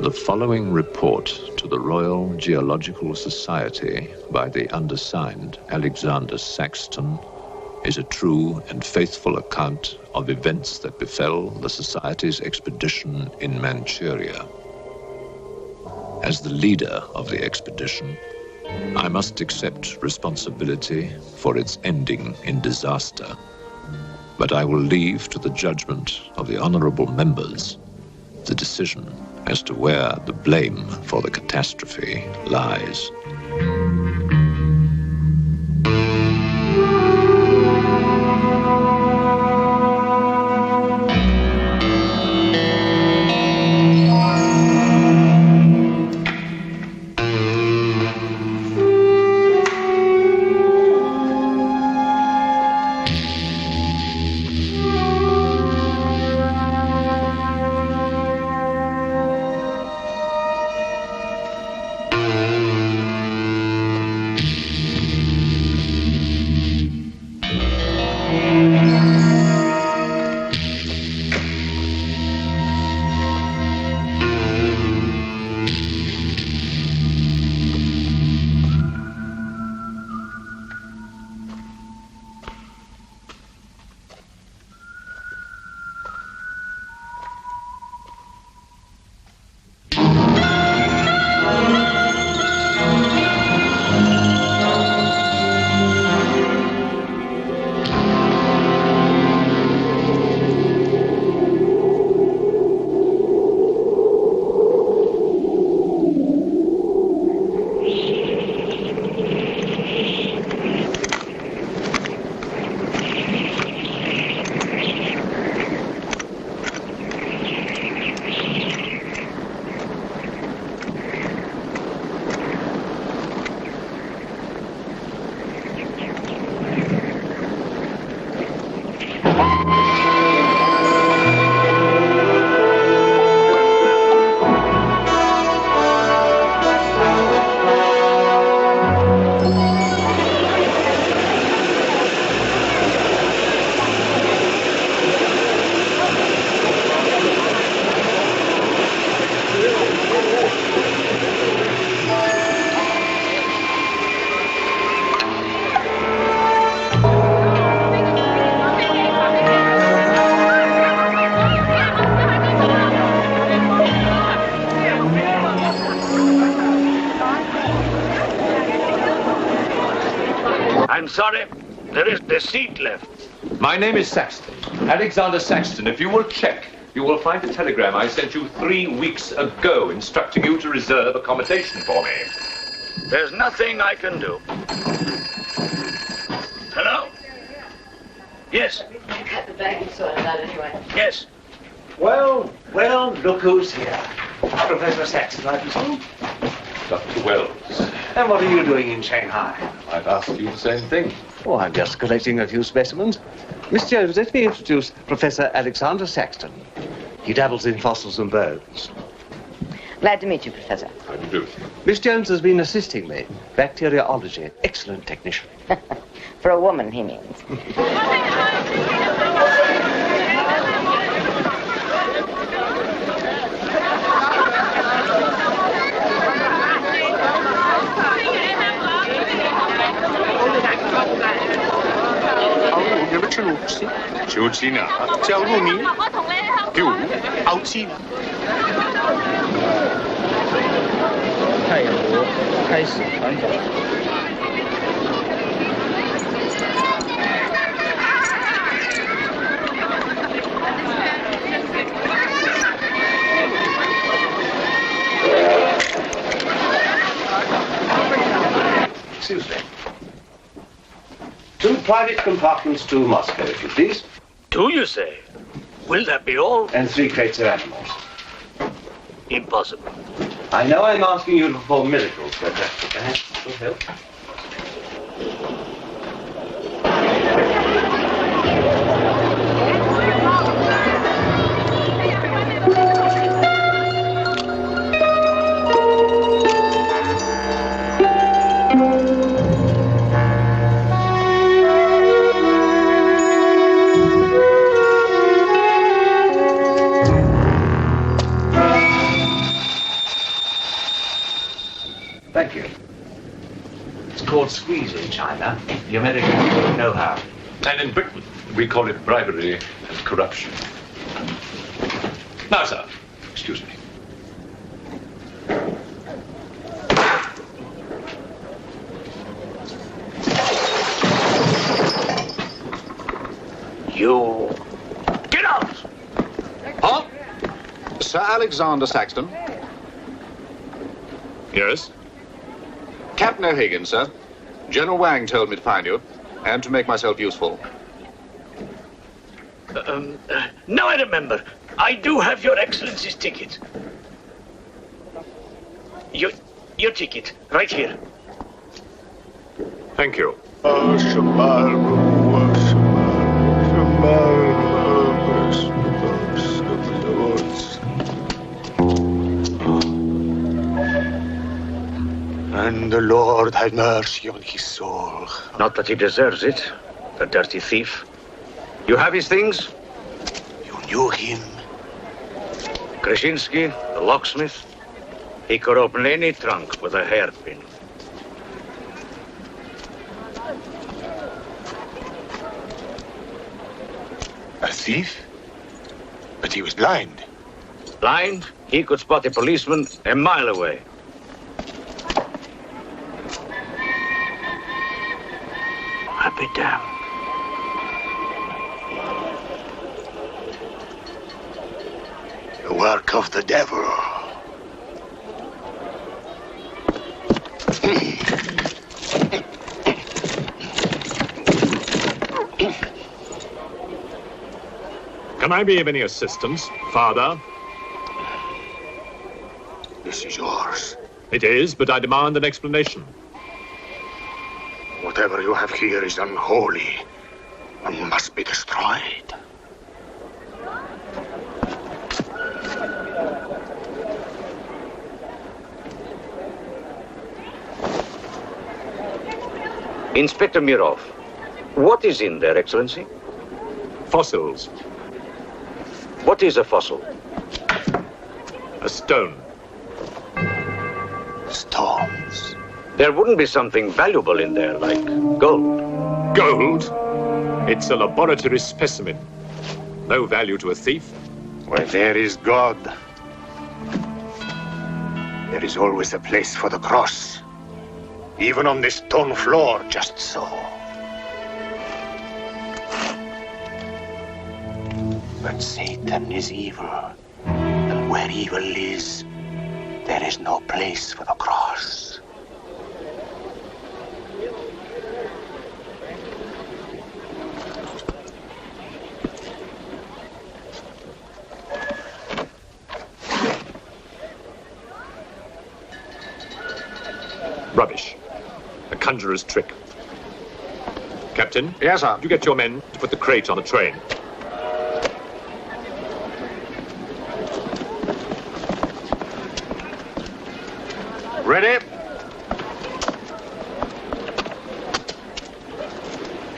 The following report to the Royal Geological Society by the undersigned Alexander Saxton is a true and faithful account of events that befell the Society's expedition in Manchuria. As the leader of the expedition, I must accept responsibility for its ending in disaster, but I will leave to the judgment of the honorable members the decision as to where the blame for the catastrophe lies. Sorry, there is the seat left. My name is Saxton, Alexander Saxton. If you will check, you will find a telegram I sent you 3 weeks ago instructing you to reserve accommodation for me. There's nothing I can do. Hello? Yes. Cut the bag and sort it out anyway. Yes. Well, look who's here. Professor Saxton, I presume? Dr. Wells. And what are you doing in Shanghai? I've asked you the same thing. Oh, I'm just collecting a few specimens. Miss Jones, let me introduce Professor Alexander Saxton. He dabbles in fossils and bones. Glad to meet you, Professor. How do you do? Miss Jones has been assisting me. Bacteriology. Excellent technician. For a woman, he means. Excuse me. 2 private compartments to Moscow, if you please. 2, you say? Will that be all? And 3 crates of animals. Impossible. I know I'm asking you to perform miracles, but perhaps it will help. Thank you. It's called squeeze in China. The Americans don't know how. And in Britain, we call it bribery and corruption. Now, sir, excuse me. You... Get out! Huh? Sir Alexander Saxton? Yes? Captain O'Hagan, sir. General Wang told me to find you, and to make myself useful. Now I remember. I do have your Excellency's ticket. Your ticket, right here. Thank you. And the Lord have mercy on his soul. Not that he deserves it, the dirty thief. You have his things? You knew him? Krasinski, the locksmith. He could open any trunk with a hairpin. A thief? But he was blind. Blind, he could spot a policeman a mile away. I'll be damned. The work of the devil. Can I be of any assistance, Father? This is yours. It is, but I demand an explanation. Whatever you have here is unholy and must be destroyed. Inspector Mirov, what is in there, Excellency? Fossils. What is a fossil? A stone. Stones. There wouldn't be something valuable in there, like gold. Gold? It's a laboratory specimen. No value to a thief. Where there is God, there is always a place for the cross. Even on this stone floor, just so. But Satan is evil. And where evil is, there is no place for the cross. Rubbish. A conjurer's trick. Captain? Yes, sir. You get your men to put the crate on the train. Ready?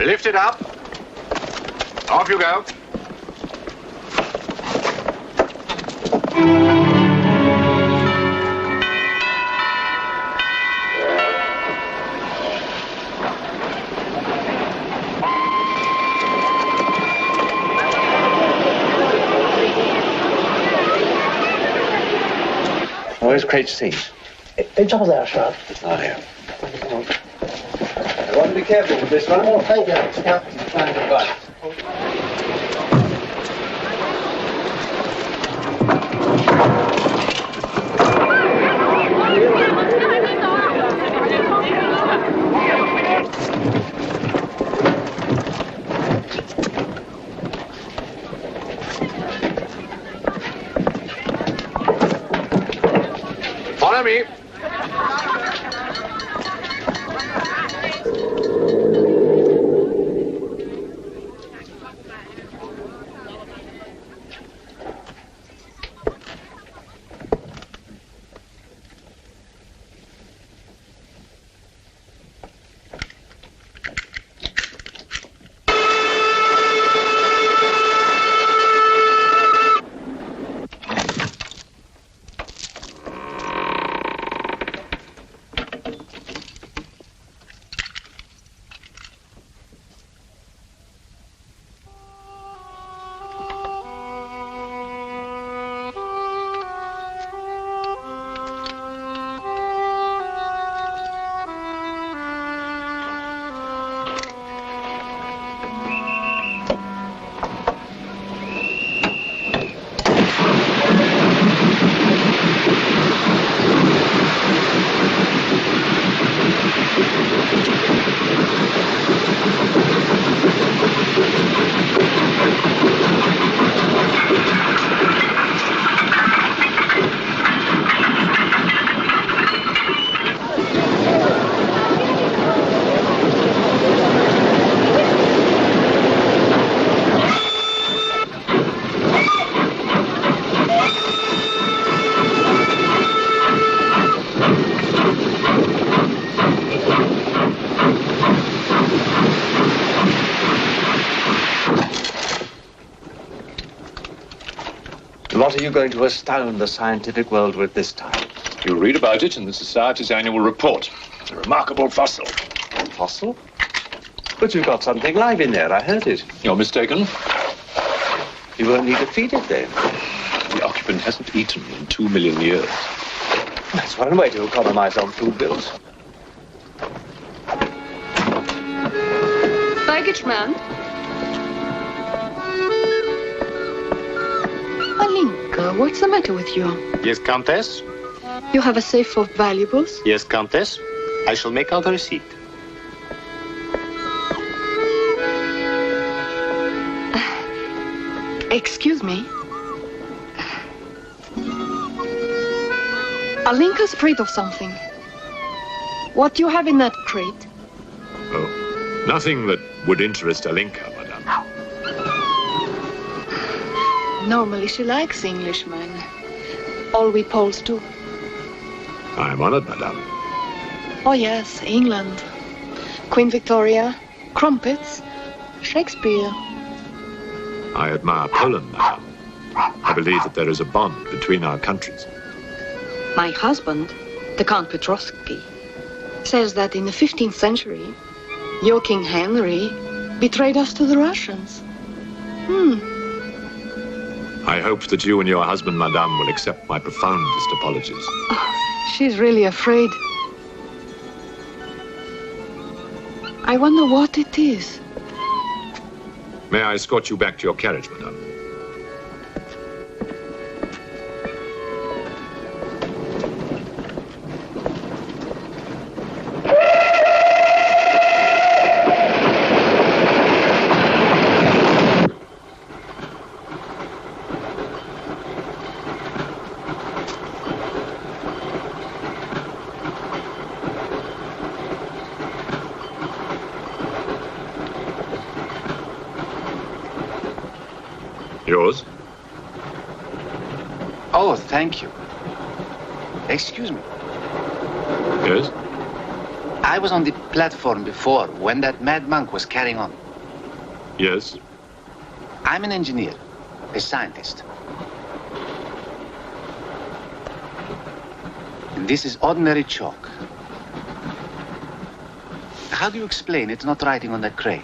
Lift it up. Off you go. Where's crate C? Top of there, sir. Oh, yeah. I want to be careful with this one. Oh, thank you. Yeah. Goodbye. Follow me. you going to astound the scientific world with this time? You'll read about it in the Society's annual report. It's a remarkable fossil. Fossil? But you've got something live in there, I heard it. You're mistaken. You won't need to feed it then. The occupant hasn't eaten in 2 million years. That's one way to economize on food bills. Baggage man. Alinka, what's the matter with you? Yes, Countess? You have a safe of valuables? Yes, Countess. I shall make out a receipt. Excuse me. Alinka's afraid of something. What do you have in that crate? Oh, nothing that would interest Alinka, madame. Normally she likes Englishmen. All we Poles do. I am honored, madame. Oh yes, England. Queen Victoria, crumpets, Shakespeare. I admire Poland, madame. I believe that there is a bond between our countries. My husband, the Count Petrovsky, says that in the 15th century, your King Henry betrayed us to the Russians. I hope that you and your husband, madame, will accept my profoundest apologies. Oh, she's really afraid. I wonder what it is. May I escort you back to your carriage, madame? Yours? Oh, thank you. Excuse me. Yes? I was on the platform before when that mad monk was carrying on. Yes? I'm an engineer, a scientist. And this is ordinary chalk. How do you explain it's not writing on that crate?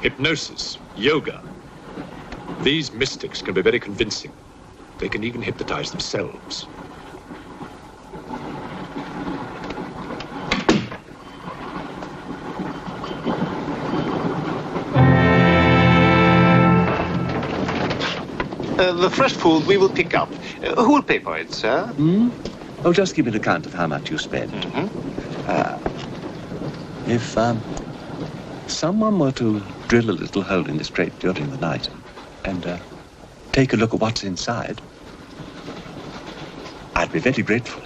Hypnosis, yoga. These mystics can be very convincing. They can even hypnotize themselves. The fresh food we will pick up. Who will pay for it, sir? Oh, just give me an account of how much you spent. If someone were to drill a little hole in this crate during the night and take a look at what's inside, I'd be very grateful.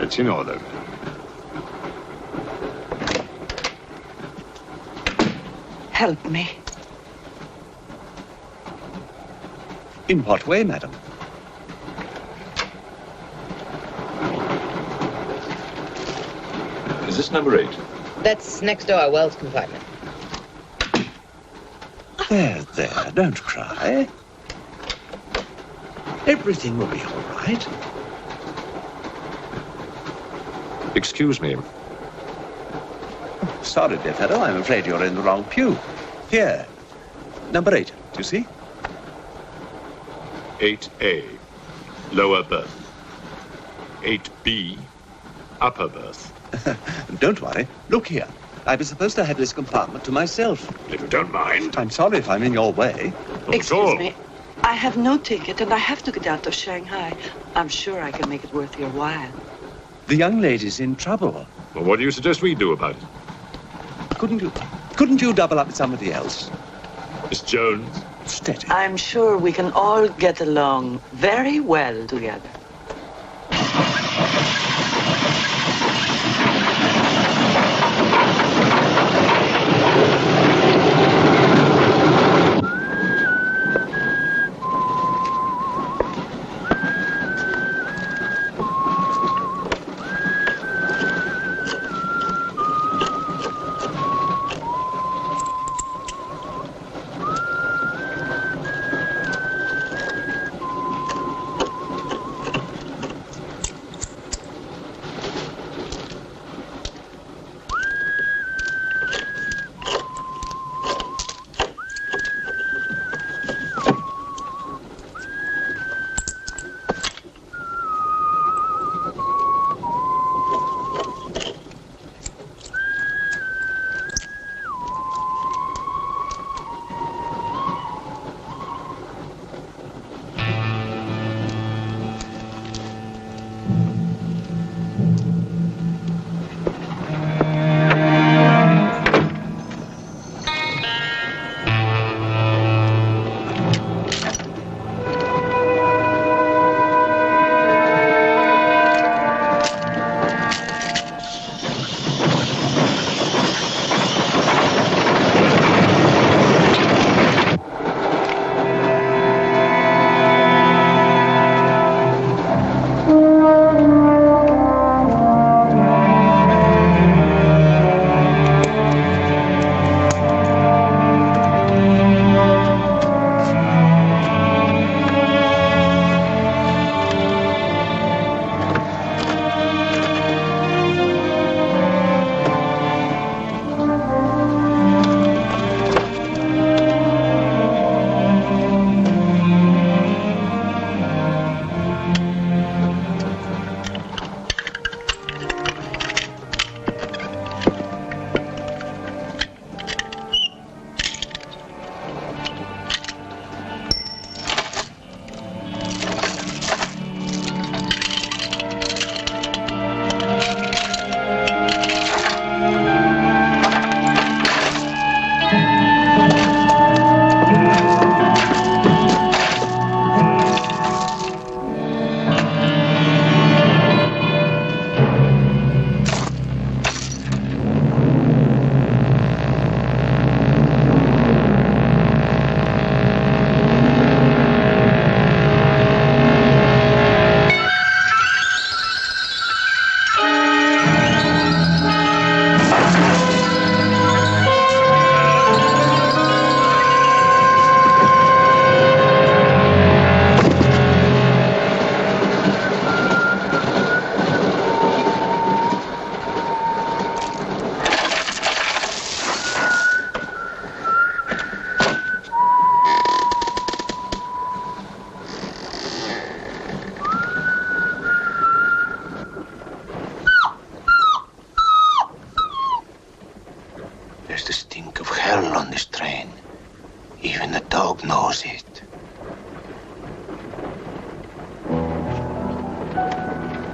It's in order. Help me. In what way, madam? Is this number 8? That's next to our Wells compartment. There, don't cry. Everything will be all right. Excuse me. Sorry, dear fellow, I'm afraid you're in the wrong pew. Here, number 8, do you see? 8A, lower berth. 8B, upper berth. Don't worry. Look here. I was supposed to have this compartment to myself. If you don't mind. I'm sorry if I'm in your way. Not at all. Excuse me. I have no ticket and I have to get out of Shanghai. I'm sure I can make it worth your while. The young lady's in trouble. Well, what do you suggest we do about it? Couldn't you double up with somebody else? Miss Jones? Steady. I'm sure we can all get along very well together.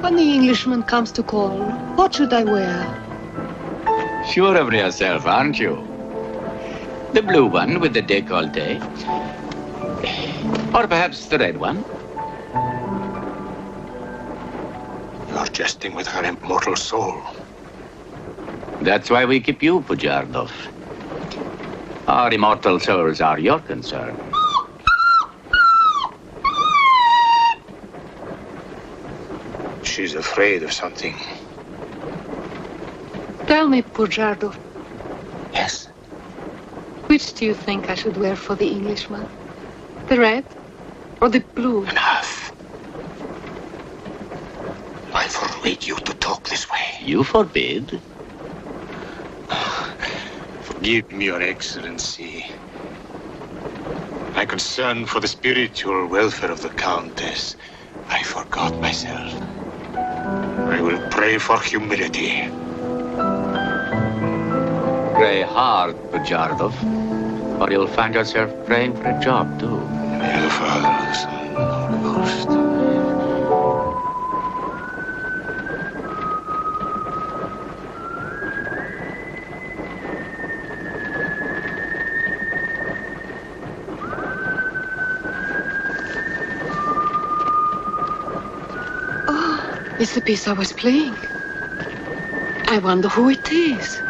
When the Englishman comes to call, what should I wear? Sure of yourself, aren't you? The blue one with the décolleté. Or perhaps the red one. You're jesting with her immortal soul. That's why we keep you, Pujardov. Our immortal souls are your concern. She's afraid of something. Tell me, Pujardov. Yes? Which do you think I should wear for the Englishman? The red or the blue? Enough. I forbid you to talk this way. You forbid? Forgive me, Your Excellency. My concern for the spiritual welfare of the Countess, I forgot myself. I will pray for humility. Pray hard, Pujardov, or you'll find yourself praying for a job, too. In the name of the Father, and the Son, and the Holy Ghost. Oh, it's the piece I was playing. I wonder who it is.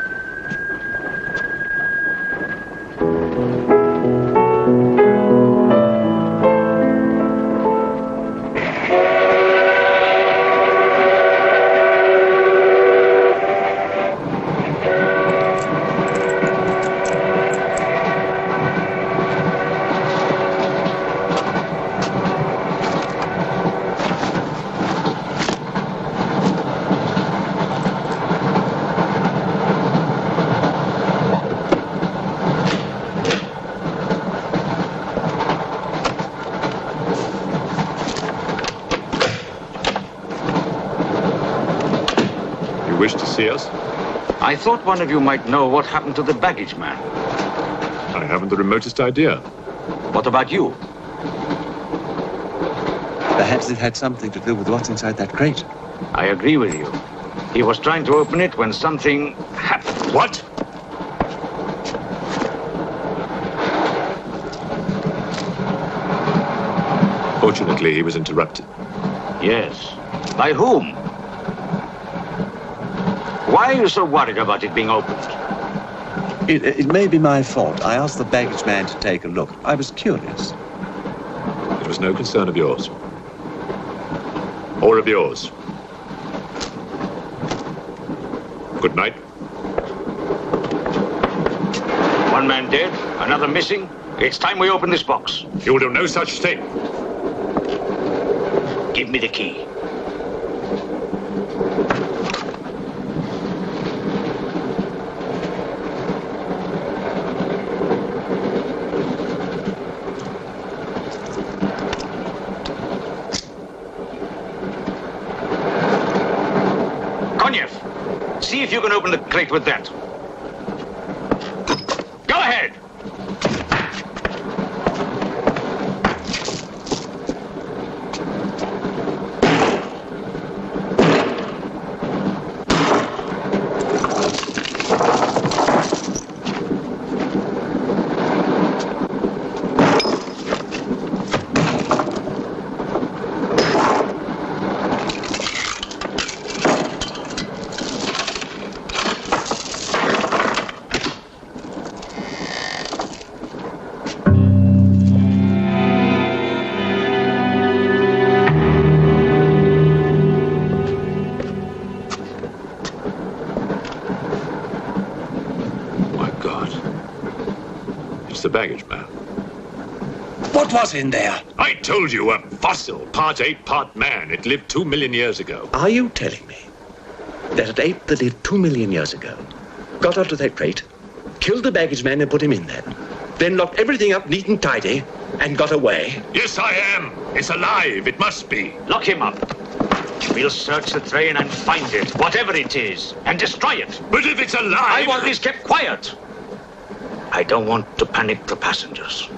See us? I thought one of you might know what happened to the baggage man. I haven't the remotest idea. What about you? Perhaps it had something to do with what's inside that crate. I agree with you. He was trying to open it when something happened. What? Fortunately, he was interrupted. Yes. By whom? Why are you so worried about it being opened? It may be my fault. I asked the baggage man to take a look. I was curious. It was no concern of yours. Or of yours. Good night. One man dead, another missing. It's time we open this box. You will do no such thing. Give me the key. See if you can open the crate with that. Go ahead! The baggage man. What was in there? I told you, a fossil, part ape, part man. It lived 2 million years ago. Are you telling me that an ape that lived 2 million years ago got onto that crate, killed the baggage man and put him in there, then locked everything up neat and tidy and got away? Yes, I am. It's alive. It must be. Lock him up. We'll search the train and find it, whatever it is, and destroy it. But if it's alive... I want this kept quiet. I don't want to panic the passengers.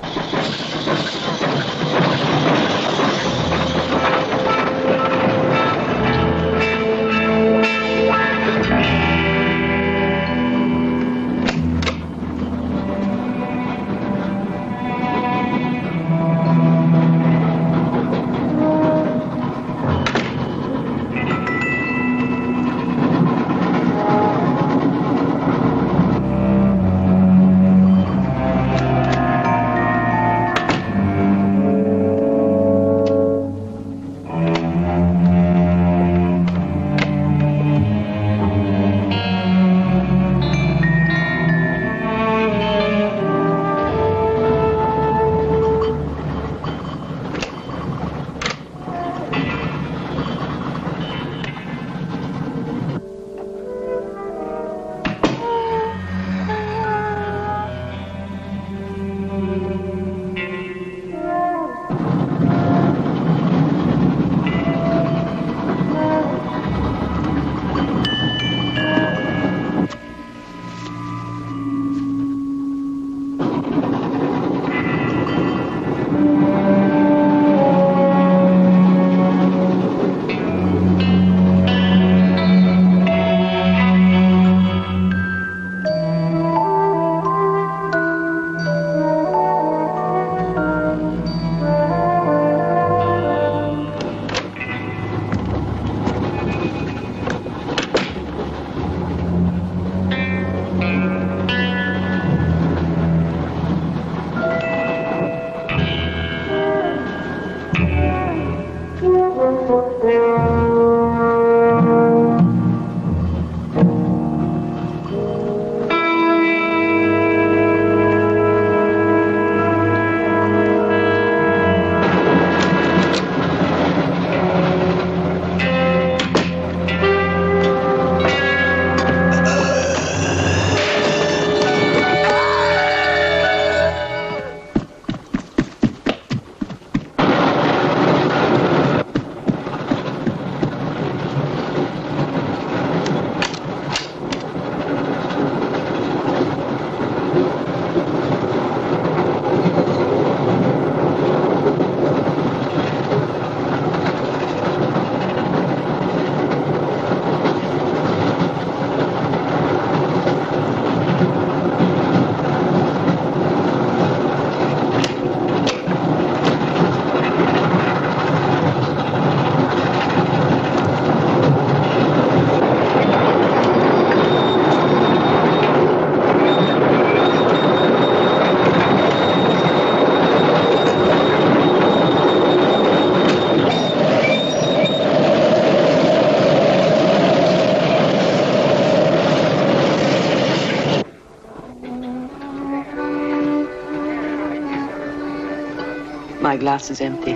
My glass is empty.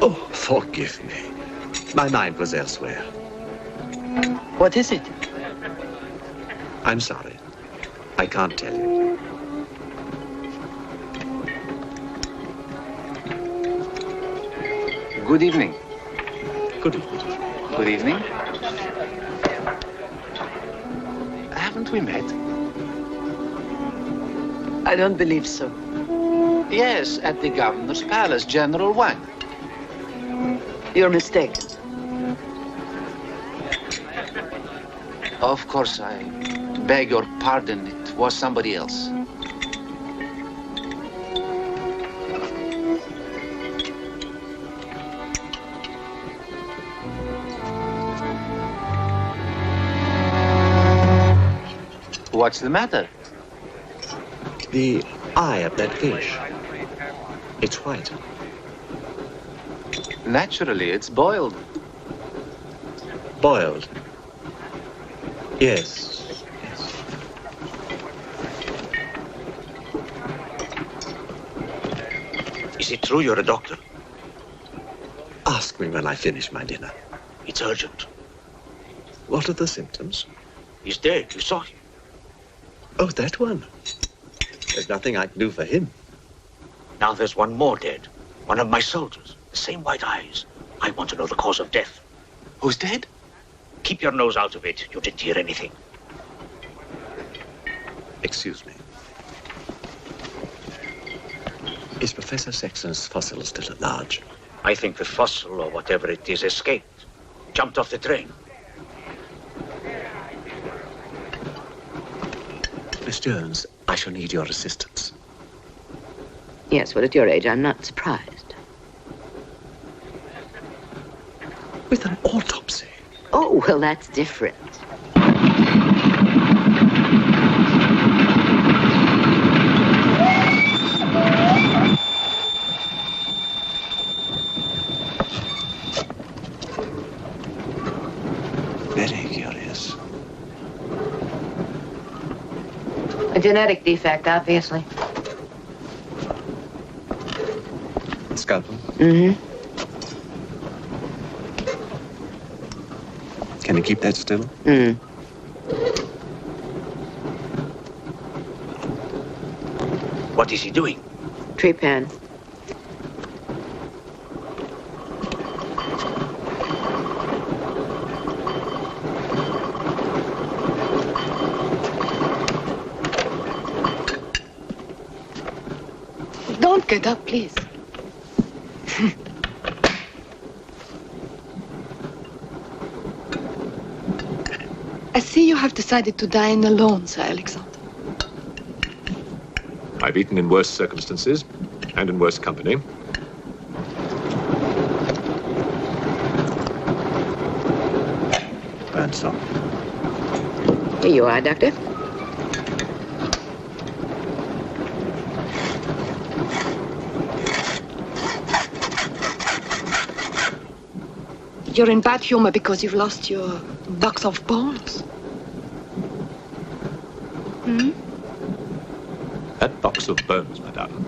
Oh, forgive me. My mind was elsewhere. What is it? I'm sorry. I can't tell you. Good evening. Good evening. Good evening. Haven't we met? I don't believe so. Yes, at the governor's palace, General Wang. You're mistaken. Of course, I beg your pardon. It was somebody else. What's the matter? The eye of that fish. It's white. Naturally, it's boiled. Boiled. Yes. Is it true you're a doctor? Ask me when I finish my dinner. It's urgent. What are the symptoms? He's dead. You saw him. Oh, that one. There's nothing I can do for him. Now there's one more dead. One of my soldiers. The same white eyes. I want to know the cause of death. Who's dead? Keep your nose out of it. You didn't hear anything. Excuse me. Is Professor Sexton's fossil still at large? I think the fossil, or whatever it is, escaped. Jumped off the train. Miss Jones, I shall need your assistance. Yes, well, at your age, I'm not surprised. With an autopsy? Oh, well, that's different. Very curious. A genetic defect, obviously. Scalpel? Mm-hmm. Can you keep that still? Mm. What is he doing? Trepan. Don't get up, please. I see you have decided to dine alone, Sir Alexander. I've eaten in worse circumstances and in worse company. Ransom. Here you are, Doctor. You're in bad humor because you've lost your box of bones. Hmm? That box of bones, madame,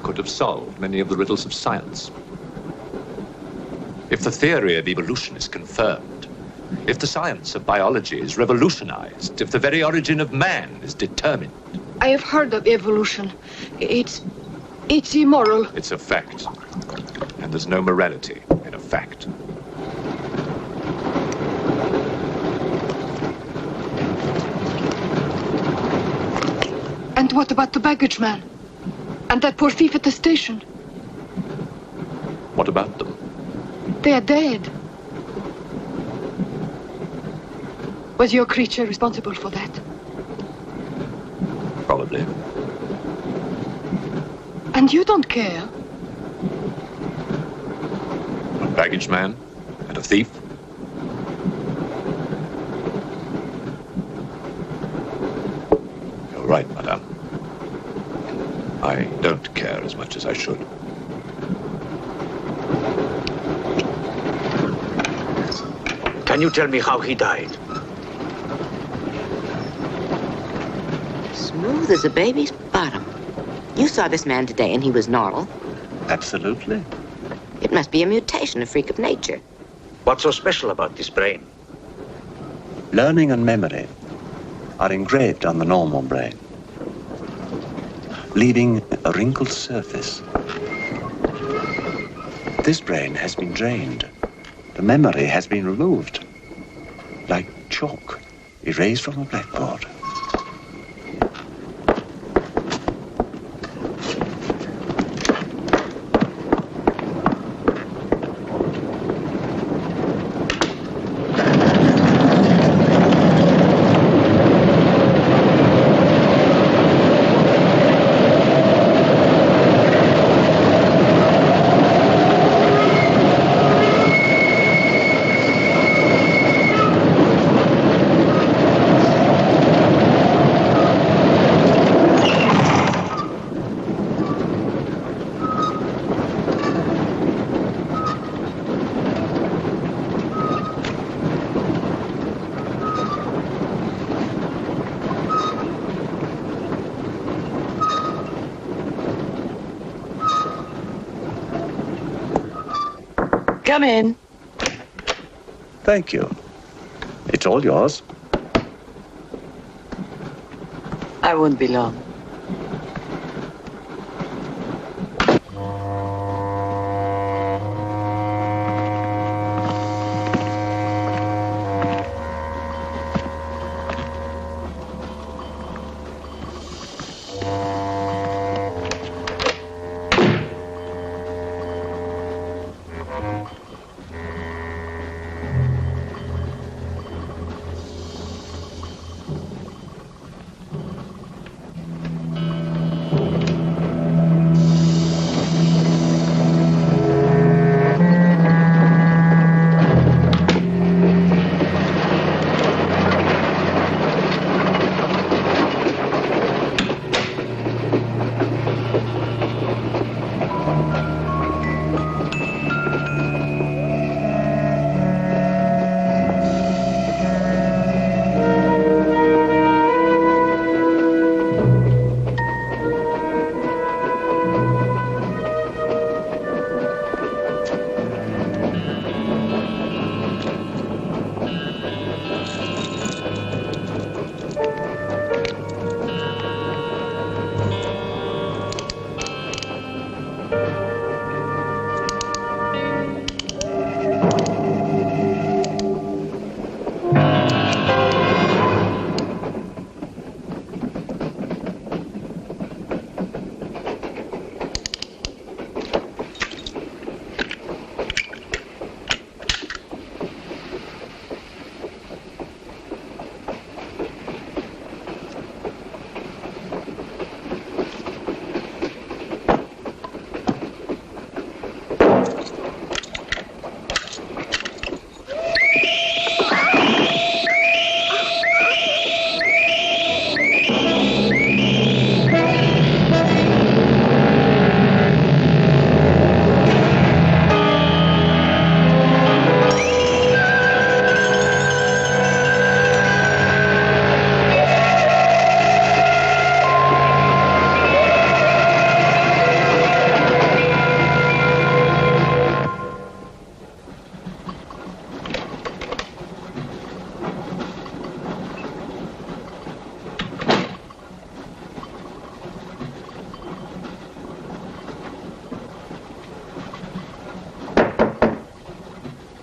could have solved many of the riddles of science. If the theory of evolution is confirmed, if the science of biology is revolutionized, if the very origin of man is determined. I have heard of evolution. It's immoral. It's a fact. And there's no morality in a fact. And what about the baggage man? And that poor thief at the station? What about them? They are dead. Was your creature responsible for that? Probably. And you don't care? A baggage man and a thief? You're right, madame. I don't care as much as I should. Can you tell me how he died? Smooth as a baby's bottom. You saw this man today and he was normal. Absolutely. It must be a mutation, a freak of nature. What's so special about this brain? Learning and memory are engraved on the normal brain, leaving a wrinkled surface. This brain has been drained. The memory has been removed, like chalk erased from a blackboard. Come in. Thank you. It's all yours. I won't be long.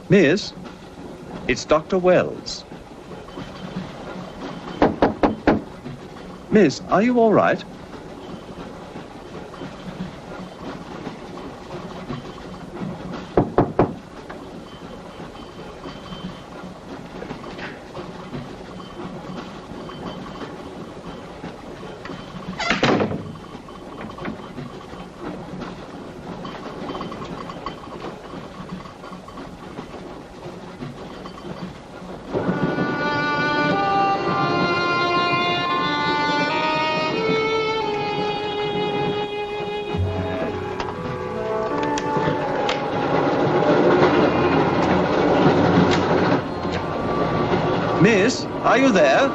Miss, it's Dr. Wells. Miss, are you all right? Miss, are you there?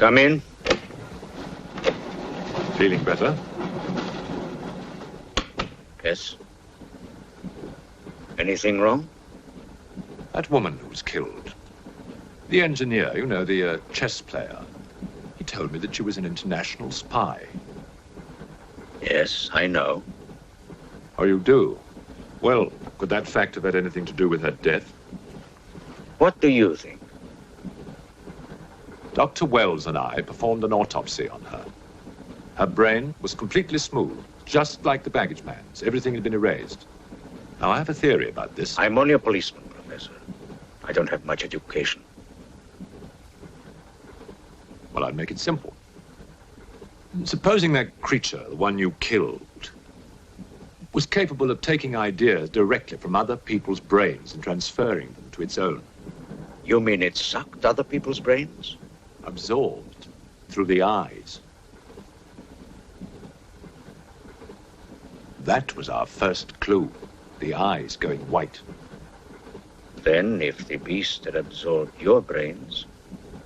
Come in. Feeling better? Yes. Anything wrong? That woman who was killed. The engineer, you know, the chess player. He told me that she was an international spy. Yes, I know. Oh, you do? Well, could that fact have had anything to do with her death? What do you think? Dr. Wells and I performed an autopsy on her. Her brain was completely smooth, just like the baggage man's. Everything had been erased. Now, I have a theory about this. I'm only a policeman, Professor. I don't have much education. Well, I'll make it simple. Supposing that creature, the one you killed, was capable of taking ideas directly from other people's brains and transferring them to its own. You mean it sucked other people's brains? Absorbed through the eyes. That was our first clue. The eyes going white. Then, if the beast had absorbed your brains,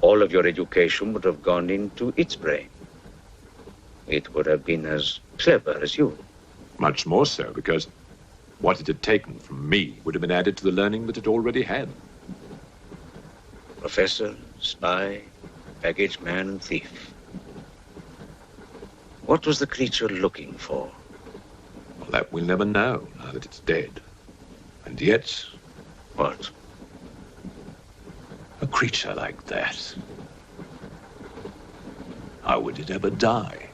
all of your education would have gone into its brain. It would have been as clever as you. Much more so, because what it had taken from me would have been added to the learning that it already had. Professor, spy, baggage man, and thief. What was the creature looking for? Well, that we'll never know, now that it's dead. And yet... What? A creature like that. How would it ever die?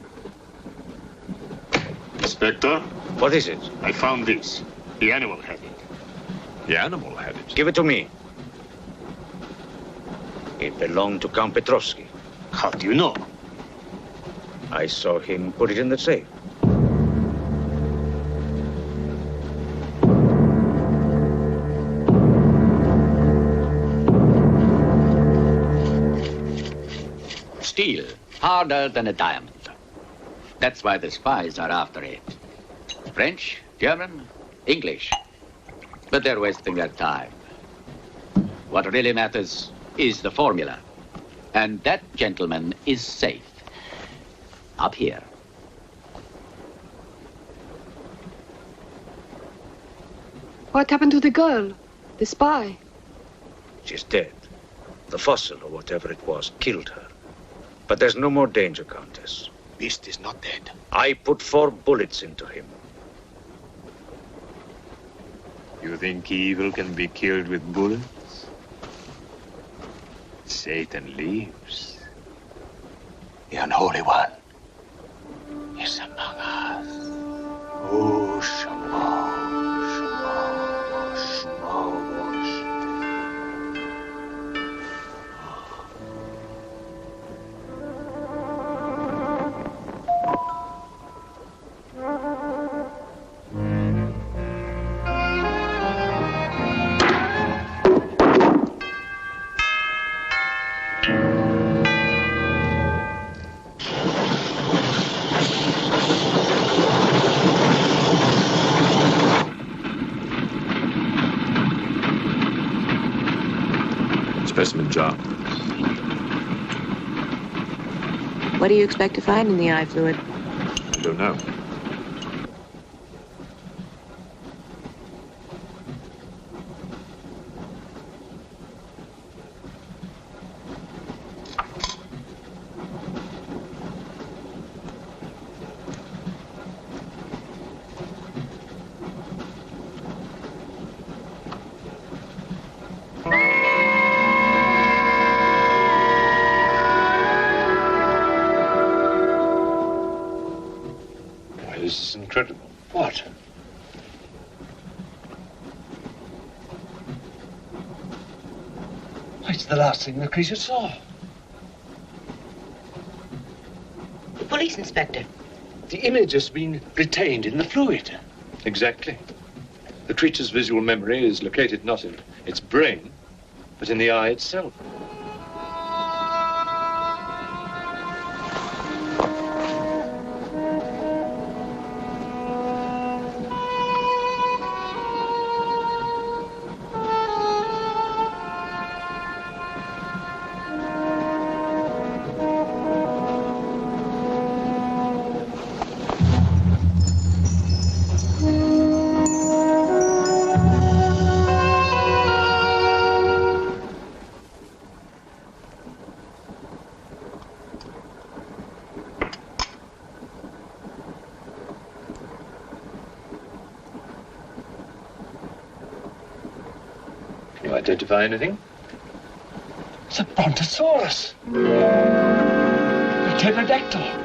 Inspector? What is it? I found this. The animal had it. The animal had it? Give it to me. It belonged to Count Petrovsky. How do you know? I saw him put it in the safe. Steel, harder than a diamond. That's why the spies are after it. French, German, English. But they're wasting their time. What really matters is the formula. And that, gentleman, is safe. Up here. What happened to the girl? The spy? She's dead. The fossil, or whatever it was, killed her. But there's no more danger, Countess. Beast is not dead. I put 4 bullets into him. You think evil can be killed with bullets? Satan lives. The Unholy One is among us. Oh, Shamo, Shamo, Shamo. Specimen jar. What do you expect to find in the eye fluid? I don't know. This is incredible. What? It's the last thing the creature saw. The police inspector. The image has been retained in the fluid. Exactly. The creature's visual memory is located not in its brain, but in the eye itself. you identify anything? It's a brontosaurus. A pterodactyl.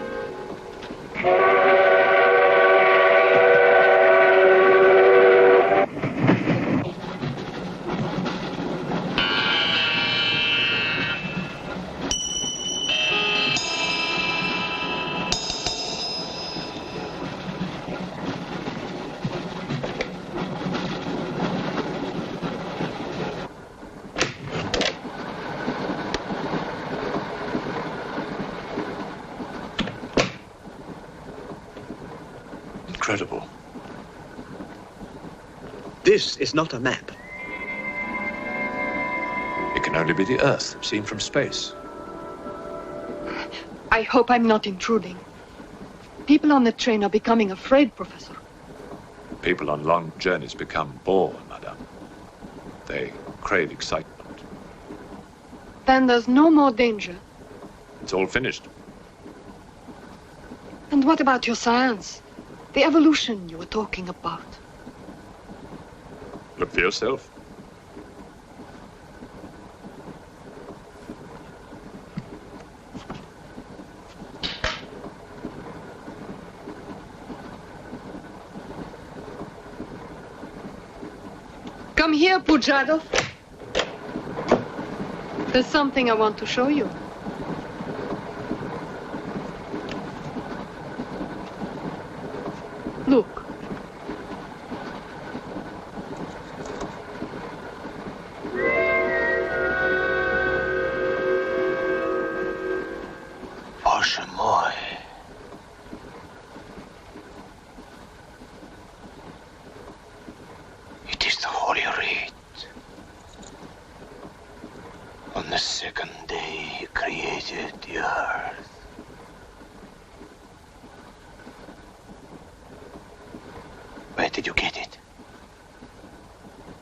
Incredible. This is not a map. It can only be the Earth, seen from space. I hope I'm not intruding. People on the train are becoming afraid, Professor. People on long journeys become bored, madame. They crave excitement. Then there's no more danger. It's all finished. And what about your science? The evolution you were talking about. Look for yourself. Come here, Pujadov. There's something I want to show you. Look. Bоже мой. It is the Holy Rite. On the second day he created the earth. Where did you get it?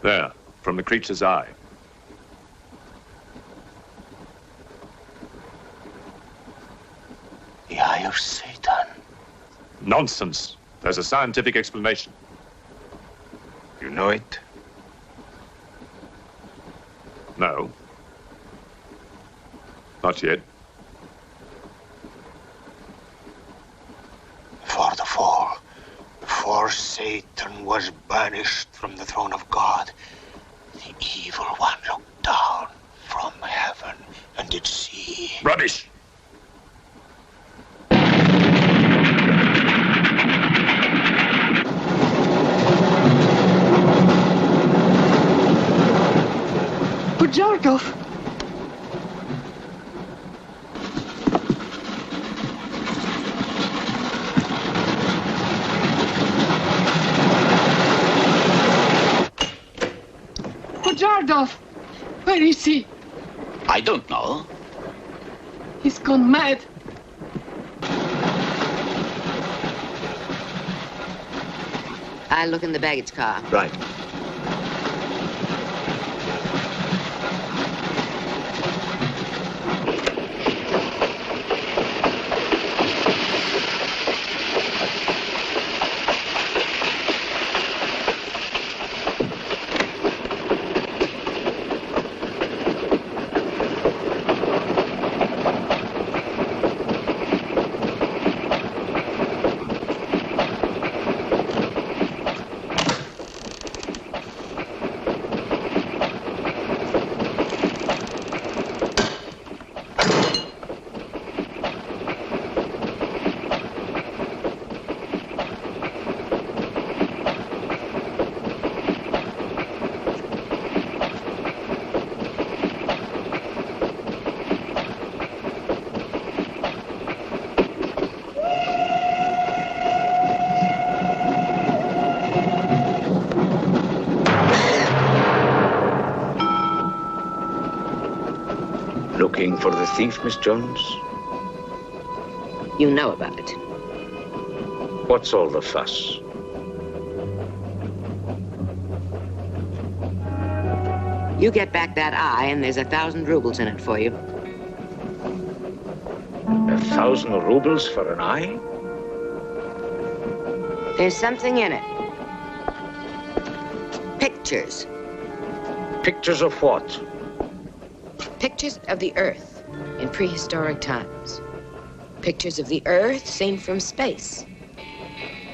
There, from the creature's eye. The eye of Satan. Nonsense. There's a scientific explanation. You know it? No. Not yet. For the fall, before Satan was banished from the throne of God, the evil one looked down from heaven and did see. Rubbish! Pujardov! Pujardov! Where is he? I don't know. He's gone mad. I'll look in the baggage car. Right. Looking for the thief, Miss Jones? You know about it. What's all the fuss? You get back that eye, and there's 1,000 rubles in it for you. 1,000 rubles for an eye? There's something in it. Pictures. Pictures of what? Pictures of the Earth in prehistoric times. Pictures of the Earth seen from space.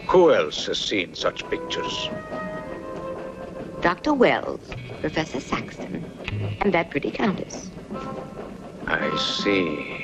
Who else has seen such pictures? Dr. Wells, Professor Saxton, and that pretty countess. I see.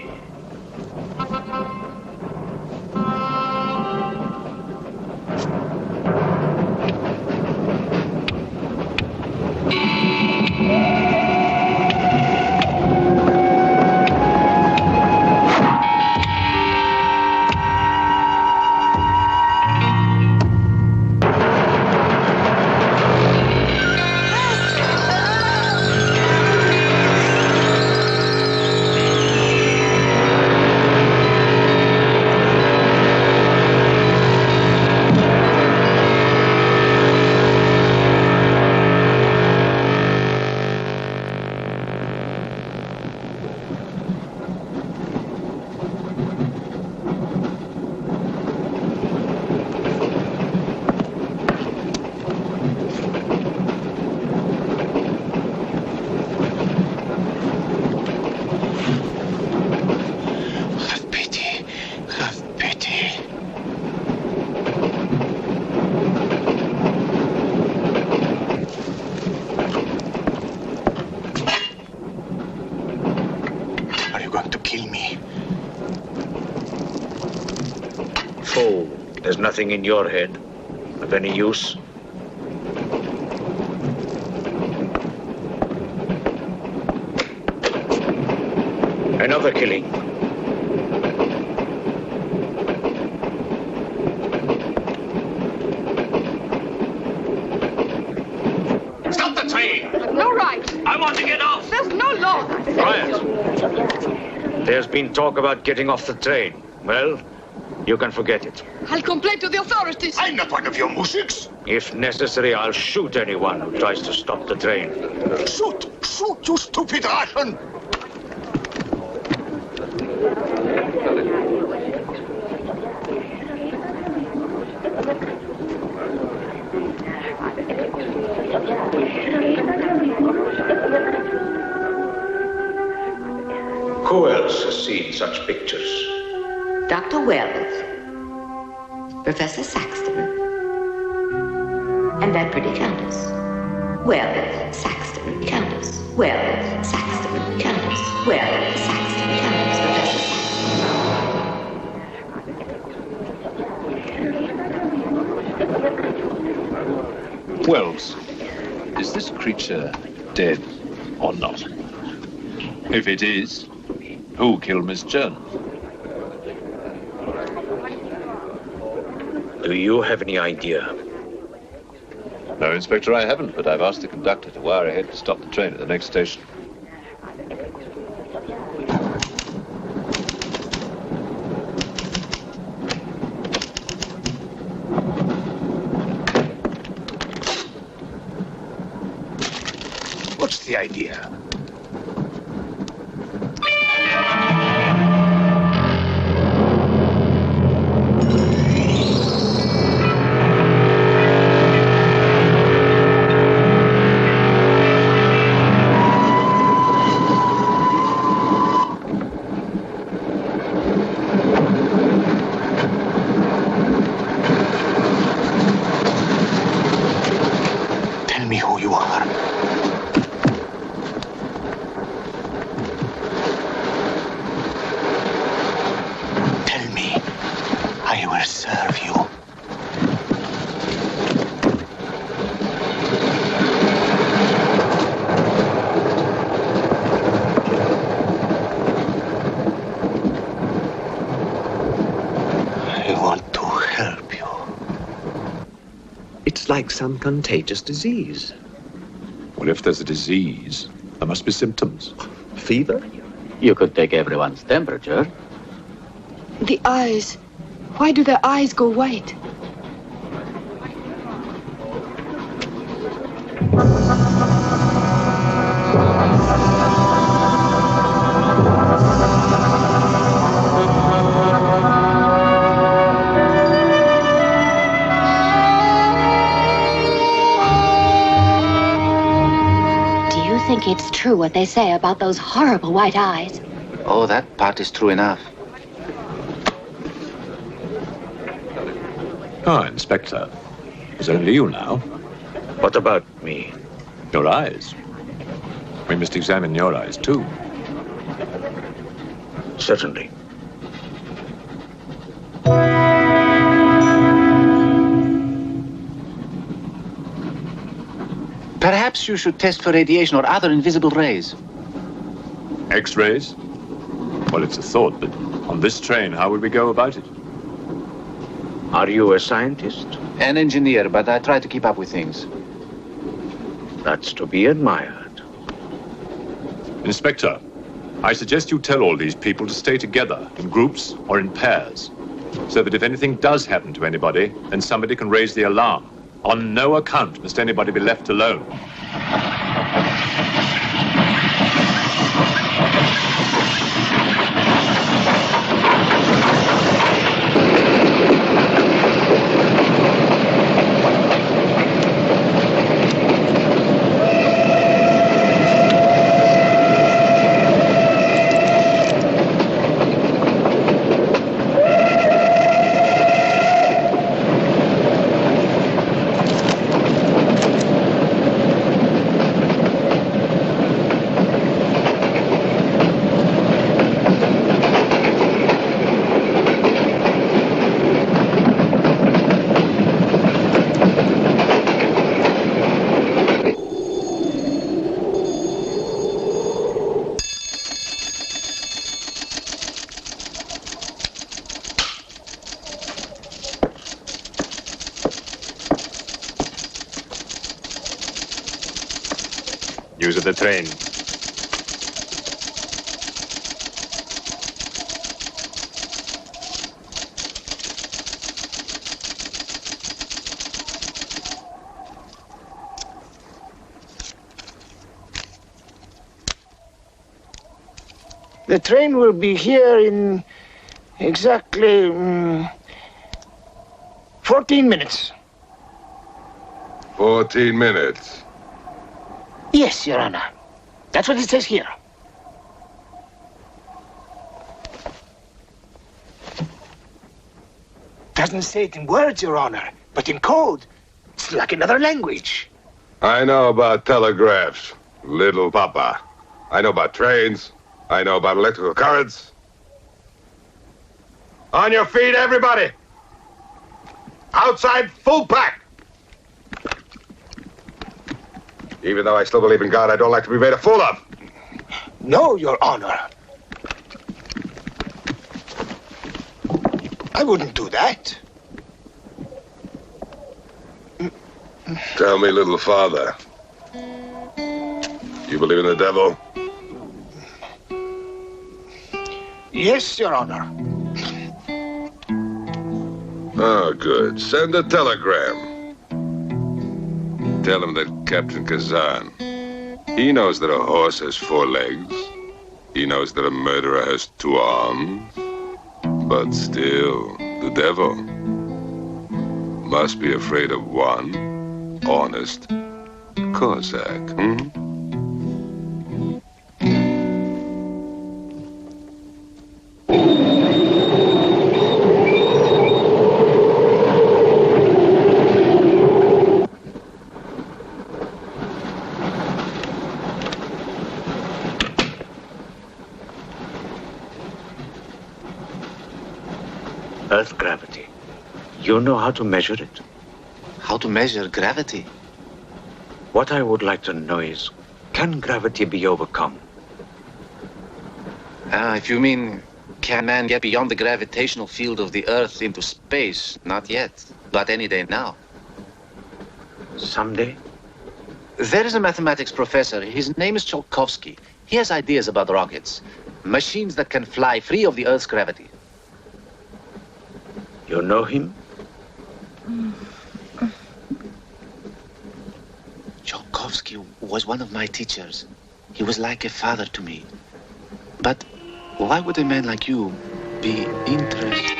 There's nothing in your head of any use. Another killing. Stop the train! No right. I want to get off. There's no law. Quiet. There's been talk about getting off the train. Well, you can forget it. I'll complain to the authorities. I'm not one of your musics. If necessary, I'll shoot anyone who tries to stop the train. Shoot! Shoot, you stupid Russian! Who else has seen such pictures? Dr. Wells, Professor Saxton, and that pretty countess. Wells, Saxton, countess. Wells, Saxton, countess. Wells, Saxton, countess. Professor Saxton. Wells, is this creature dead or not? If it is, who killed Miss Jones? Do you have any idea? No, Inspector, I haven't, but I've asked the conductor to wire ahead to stop the train at the next station. What's the idea? Like some contagious disease. Well, if there's a disease, there must be symptoms. Fever? You could take everyone's temperature. The eyes. Why do their eyes go white? Do it's true what they say about those horrible white eyes. Oh, that part is true enough. Ah, Inspector. It's only you now. What about me? Your eyes. We must examine your eyes, too. Certainly. Perhaps you should test for radiation or other invisible rays. X-rays? Well, it's a thought, but on this train, how would we go about it? Are you a scientist? An engineer, but I try to keep up with things. That's to be admired. Inspector, I suggest you tell all these people to stay together, in groups or in pairs, so that if anything does happen to anybody, then somebody can raise the alarm. On no account must anybody be left alone. News of the train. The train will be here in exactly 14 minutes. 14 minutes. Yes, Your Honor. That's what it says here. Doesn't say it in words, Your Honor, but in code. It's like another language. I know about telegraphs, little papa. I know about trains. I know about electrical currents. On your feet, everybody! Outside, full pack! Even though I still believe in God, I don't like to be made a fool of. No, Your Honor. I wouldn't do that. Tell me, little father. You believe in the devil? Yes, Your Honor. Oh, good. Send a telegram. Tell him that Captain Kazan, he knows that a horse has 4 legs. He knows that a murderer has 2 arms. But still, the devil must be afraid of one honest Cossack, Earth gravity. You know how to measure it? How to measure gravity? What I would like to know is, can gravity be overcome? If you mean, can man get beyond the gravitational field of the Earth into space? Not yet, but any day now. Someday? There is a mathematics professor. His name is Tsiolkovsky. He has ideas about rockets. Machines that can fly free of the Earth's gravity. You know him? Tsiolkovsky was one of my teachers. He was like a father to me. But why would a man like you be interested?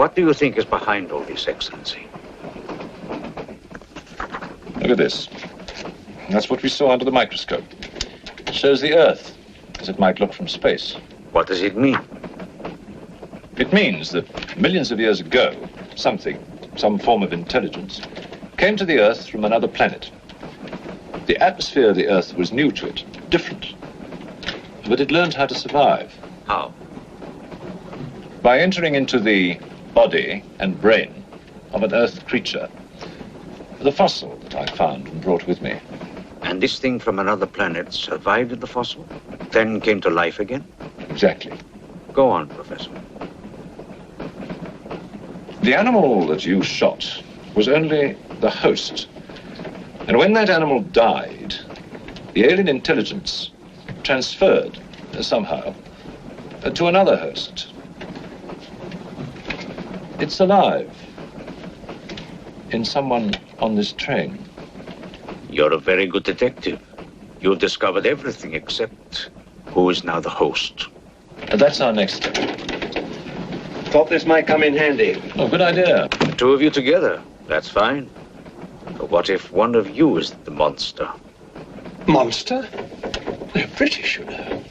What do you think is behind all this, Excellency? Look at this. That's what we saw under the microscope. It shows the Earth as it might look from space. What does it mean? It means that millions of years ago, some form of intelligence, came to the Earth from another planet. The atmosphere of the Earth was new to it, different. But it learned how to survive. How? By entering into the body and brain of an Earth creature. The fossil that I found and brought with me. And this thing from another planet survived the fossil, then came to life again? Exactly. Go on, Professor. The animal that you shot was only the host. And when that animal died, the alien intelligence transferred somehow to another host. It's alive in someone on this train. You're a very good detective. You've discovered everything except who is now the host. And that's our next step. Thought this might come in handy. Oh, good idea. The two of you together, that's fine. But what if one of you is the monster? Monster? They're British, you know.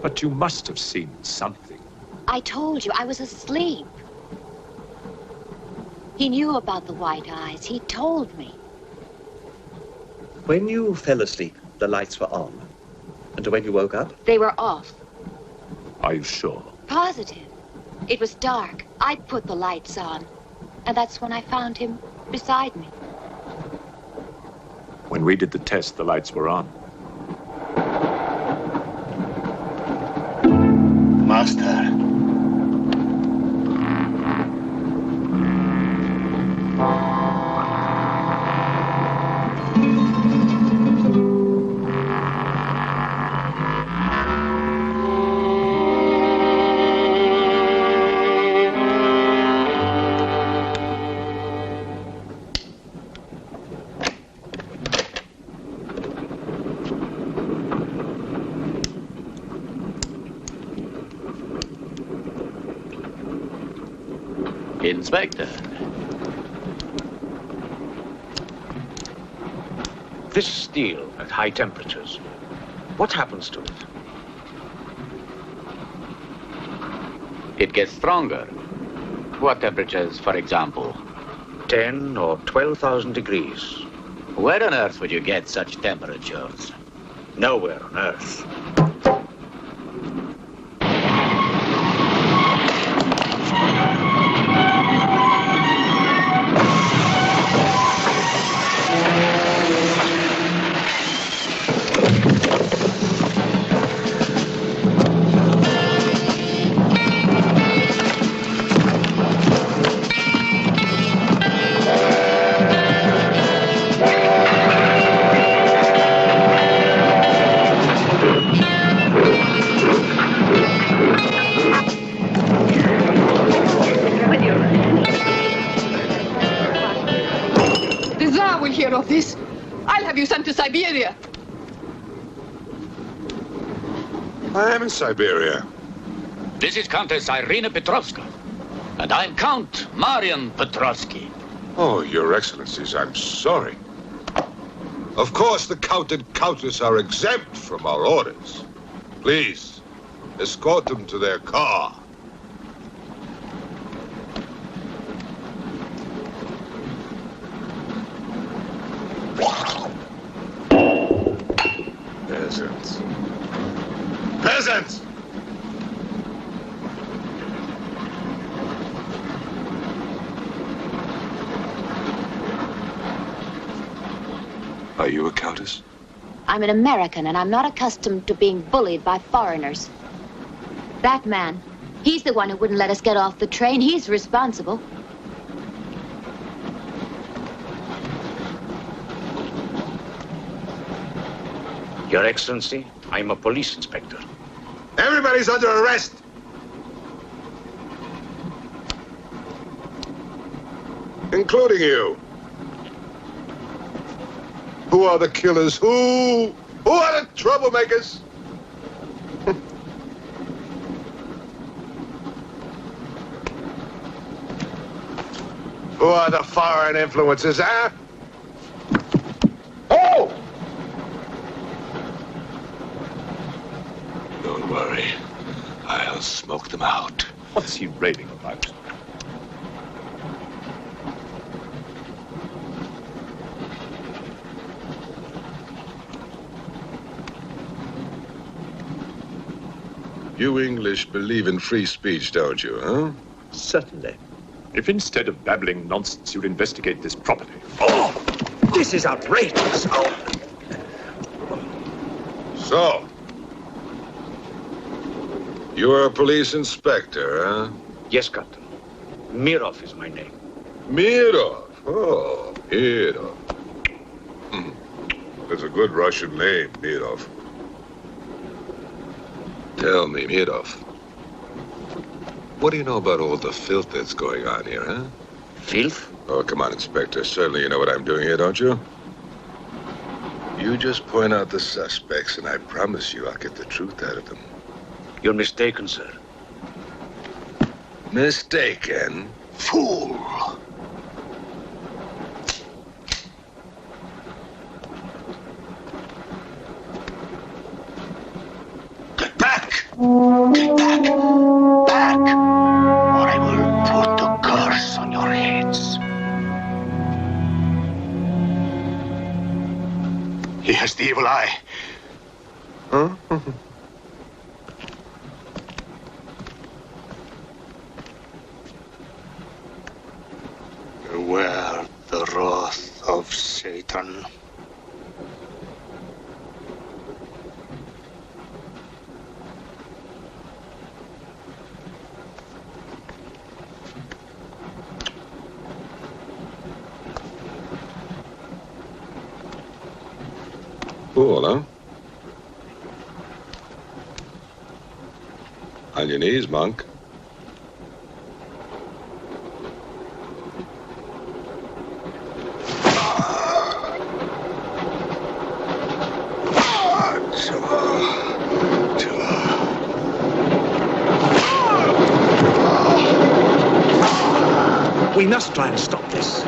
But you must have seen something. I told you I was asleep. He knew about the white eyes. He told me. When you fell asleep, the lights were on. And when you woke up? They were off. Are you sure? Positive. It was dark. I put the lights on. And that's when I found him beside me. When we did the test, the lights were on. Master. Inspector. This steel at high temperatures, what happens to it? It gets stronger. What temperatures, for example? 10 or 12,000 degrees. Where on earth would you get such temperatures? Nowhere on earth. Of this, I'll have you sent to Siberia. I am in Siberia. This is Countess Irina Petrovska, and I'm Count Marian Petrovsky. Oh, Your Excellencies, I'm sorry. Of course, the Count and Countess are exempt from our orders. Please, escort them to their car. Peasants. Peasants! Are you a countess? I'm an American, and I'm not accustomed to being bullied by foreigners. That man, he's the one who wouldn't let us get off the train. He's responsible. Your Excellency, I'm a police inspector. Everybody's under arrest! Including you. Who are the killers? Who are the troublemakers? Who are the foreign influences, huh? Oh! Don't worry. I'll smoke them out. What's he raving about? You English believe in free speech, don't you, huh? Certainly. If instead of babbling nonsense, you'd investigate this property. Oh! This is outrageous! Oh! So, you're a police inspector, huh? Yes, Captain. Mirov is my name. Mirov? Oh, Mirov. That's a good Russian name, Mirov. Tell me, Mirov, what do you know about all the filth that's going on here, huh? Filth? Oh, come on, Inspector. Certainly you know what I'm doing here, don't you? You just point out the suspects, and I promise you I'll get the truth out of them. You're mistaken, sir. Mistaken? Fool! Get back! Get back! Back! Or I will put the curse on your heads. He has the evil eye. Huh? Beware the wrath of Satan. Cool, huh? On your knees, monk. We must try and stop this.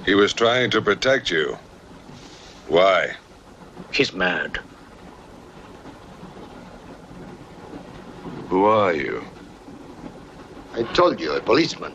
He was trying to protect you. Why? He's mad. Who are you? I told you, a policeman.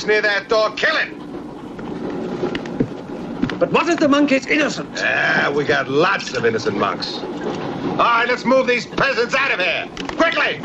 Near that door, kill it! But what if the monk is innocent? We got lots of innocent monks. All right, let's move these peasants out of here! Quickly!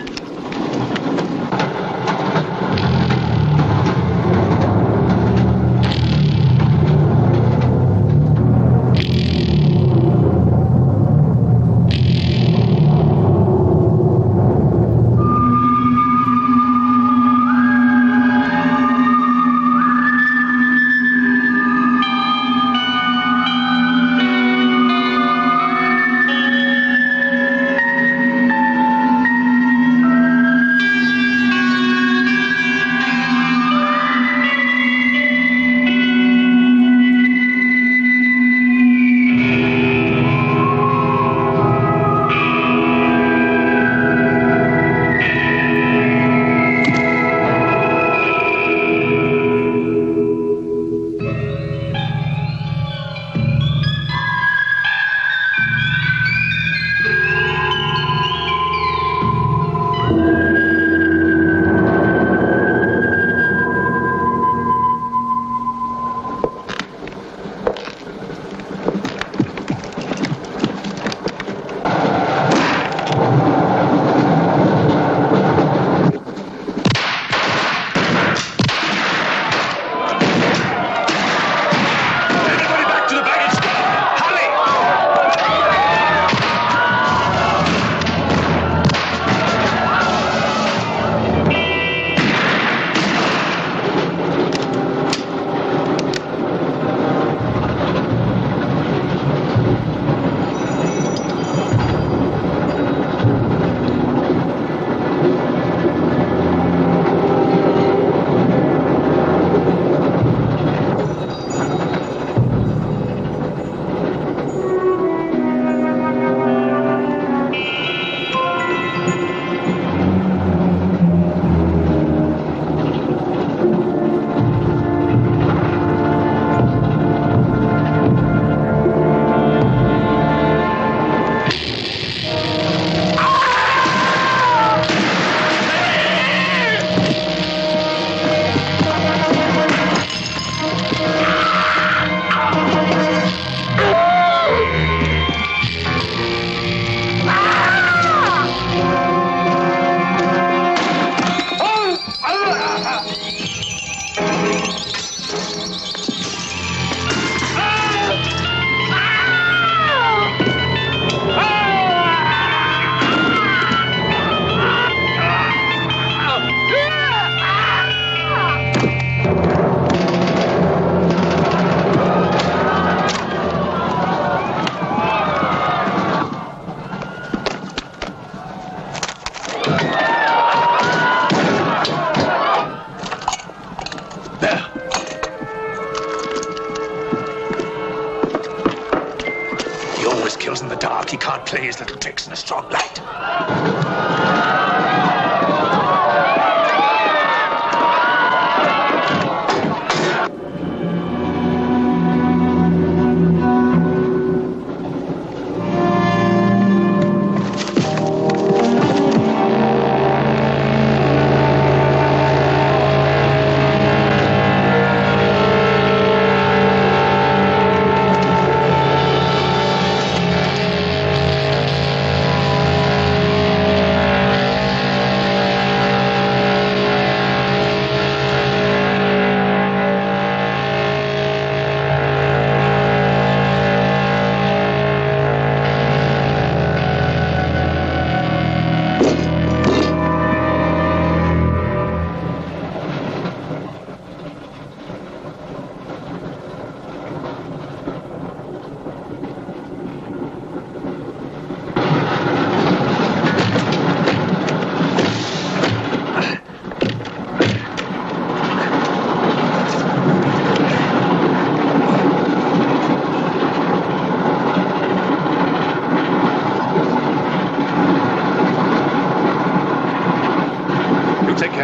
kills in the dark. He can't play his little tricks in a strong light.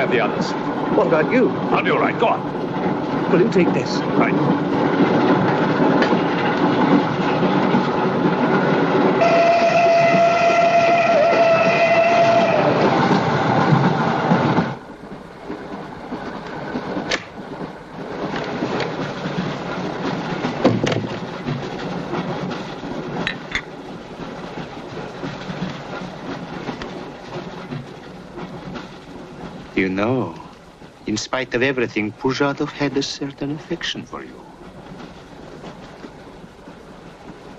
The others. What about you? I'll be all right. Go on. Will you take this? Right. You know, in spite of everything, Pujatov had a certain affection for you.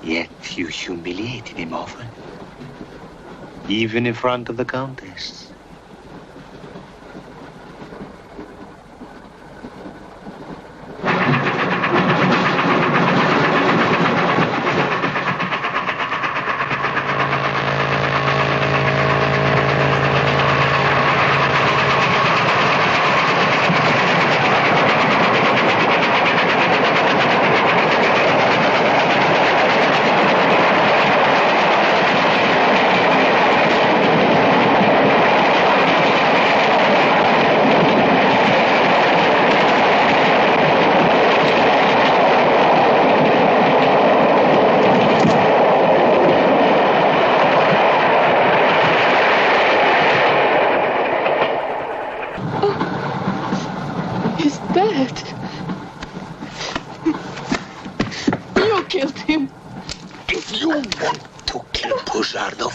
Yet you humiliated him often, even in front of the Countess.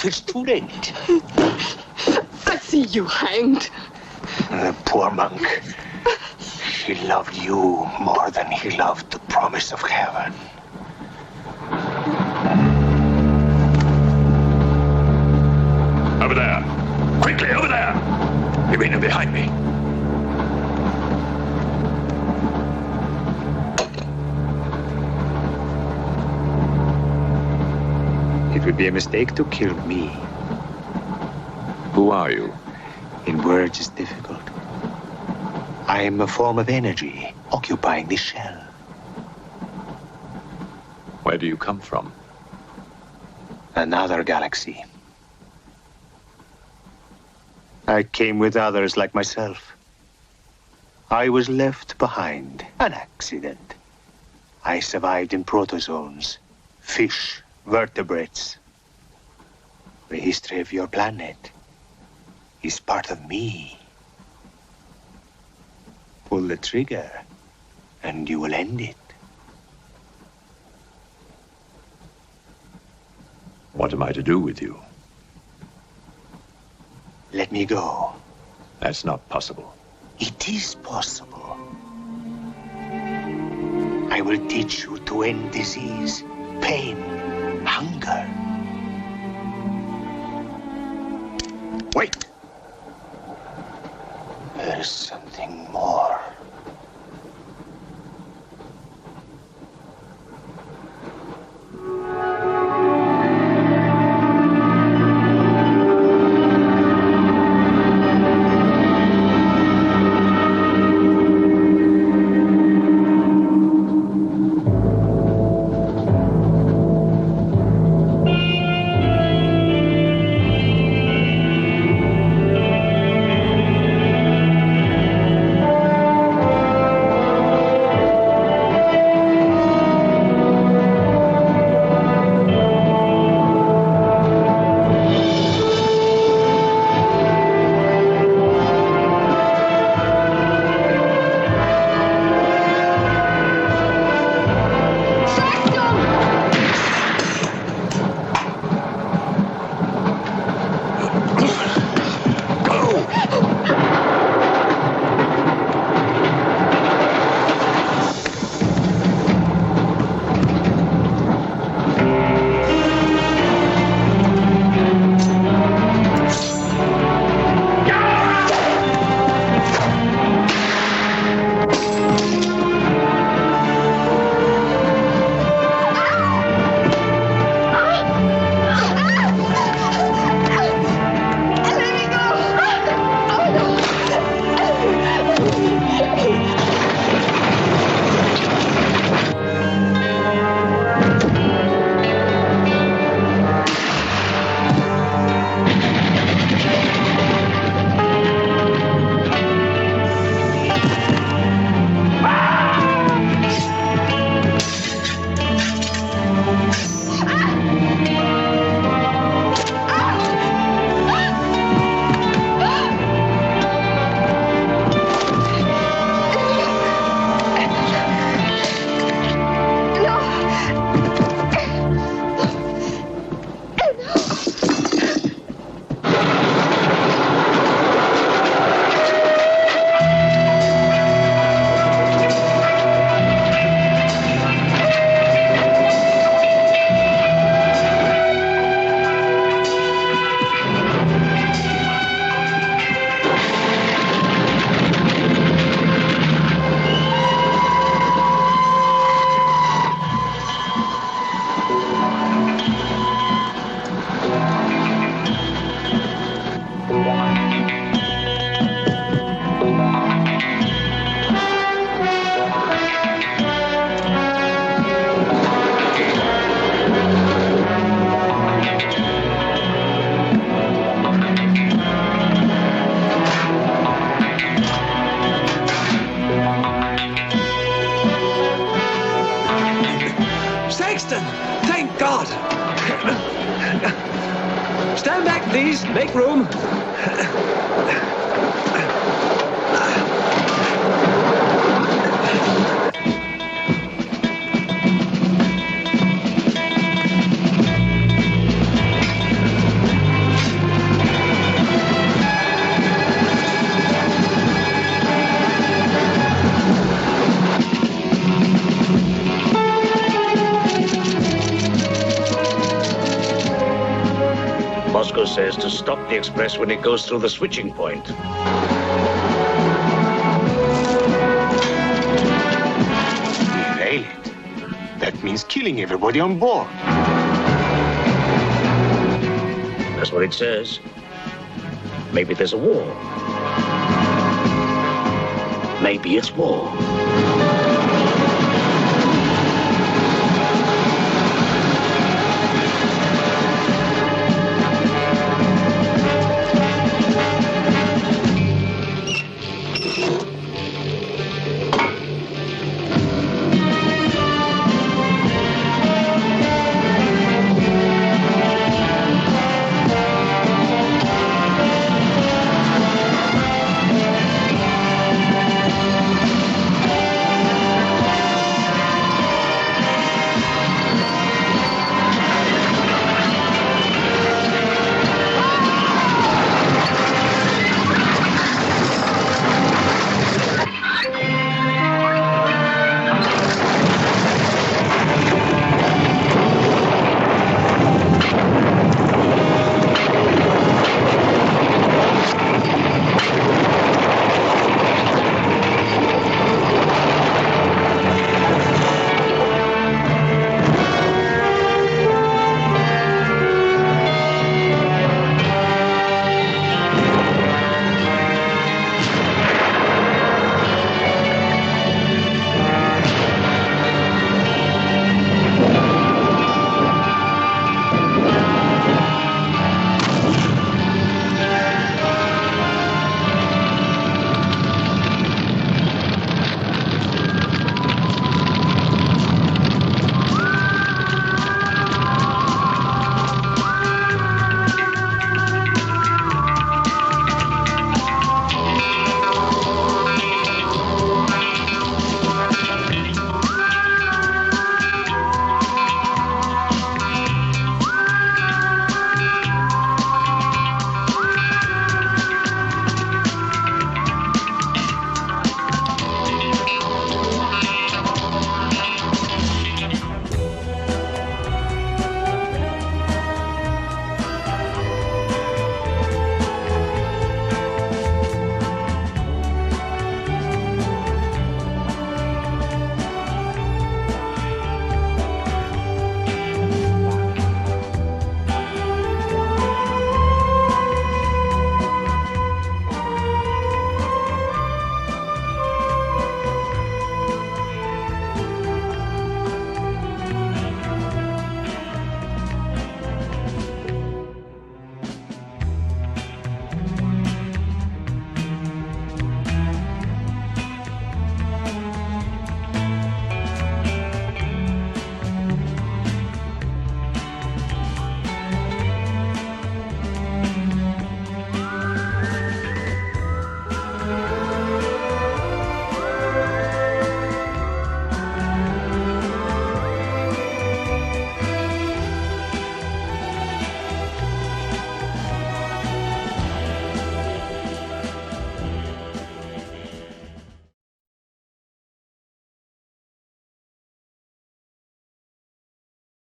It's too late. I see you hanged. The poor monk. He loved you more than he loved the promise of heaven. Over there. Quickly, over there. Irina, behind me. It would be a mistake to kill me. Who are you? In words, it's difficult. I am a form of energy occupying this shell. Where do you come from? Another galaxy. I came with others like myself. I was left behind. An accident. I survived in protozoans, fish, vertebrates. The history of your planet is part of me. Pull the trigger, and you will end it. What am I to do with you? Let me go. That's not possible. It is possible. I will teach you to end disease, pain, hunger. Wait. There is something more. Saxton! Thank God! Stand back, please. Make room. Bosco says to stop the express when it goes through the switching point. Derail it. That means killing everybody on board. That's what it says. Maybe there's a war. Maybe it's war.